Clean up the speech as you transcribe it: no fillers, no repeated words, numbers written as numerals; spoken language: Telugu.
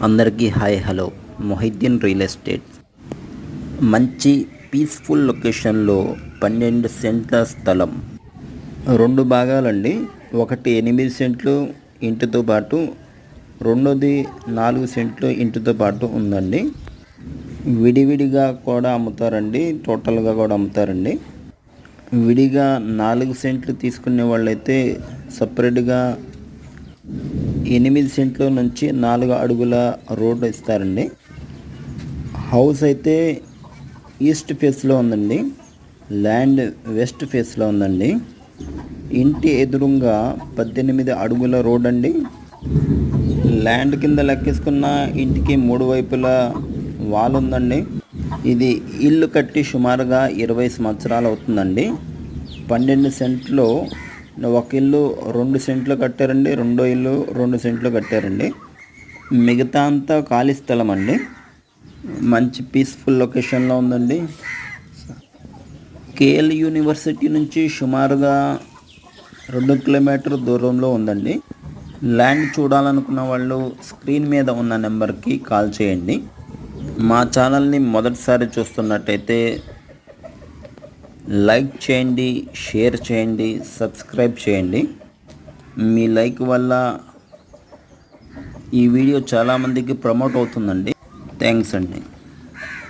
అందరికీ hi hello. Mohiddin real estate మంచి పీస్ఫుల్ లొకేషన్లో 12 సెంట్ల స్థలం, 2 భాగాలండి. ఒకటి 8 సెంట్లు ఇంటితో పాటు, రెండోది 4 సెంట్లు ఇంటితో పాటు ఉందండి. విడివిడిగా కూడా అమ్ముతారండి, టోటల్గా కూడా అమ్ముతారండి. విడిగా 4 సెంట్లు తీసుకునే వాళ్ళైతే సపరేట్గా 8 సెంట్ల నుంచి 4 అడుగుల రోడ్డు ఇస్తారండి. హౌస్ అయితే ఈస్ట్ ఫేస్లో ఉందండి, ల్యాండ్ వెస్ట్ ఫేస్లో ఉందండి. ఇంటి ఎదురుగా 18 అడుగుల రోడ్ అండి. ల్యాండ్ కింద లెక్కేసుకున్న ఇంటికి 3 వైపులా వాల్ ఉందండి. ఇది ఇల్లు కట్టి సుమారుగా 20 సంవత్సరాలు అవుతుందండి. 12 సెంట్లో ఒక ఇల్లు 2 సెంట్లు కట్టారండి, రెండో ఇల్లు 2 సెంట్లు కట్టారండి. మిగతా అంతా ఖాళీ స్థలం అండి. మంచి పీస్ఫుల్ లొకేషన్లో ఉందండి. కేఎల్ యూనివర్సిటీ నుంచి సుమారుగా 2 కిలోమీటర్ దూరంలో ఉందండి. ల్యాండ్ చూడాలనుకున్న వాళ్ళు స్క్రీన్ మీద ఉన్న నెంబర్కి కాల్ చేయండి. మా ఛానల్ని మొదటిసారి చూస్తున్నట్టయితే లైక్ చేయండి, షేర్ చేయండి, సబ్స్క్రైబ్ చేయండి. మీ లైక్ వల్ల ఈ వీడియో చాలామందికి ప్రమోట్ అవుతుందండి. థ్యాంక్స్ అండి.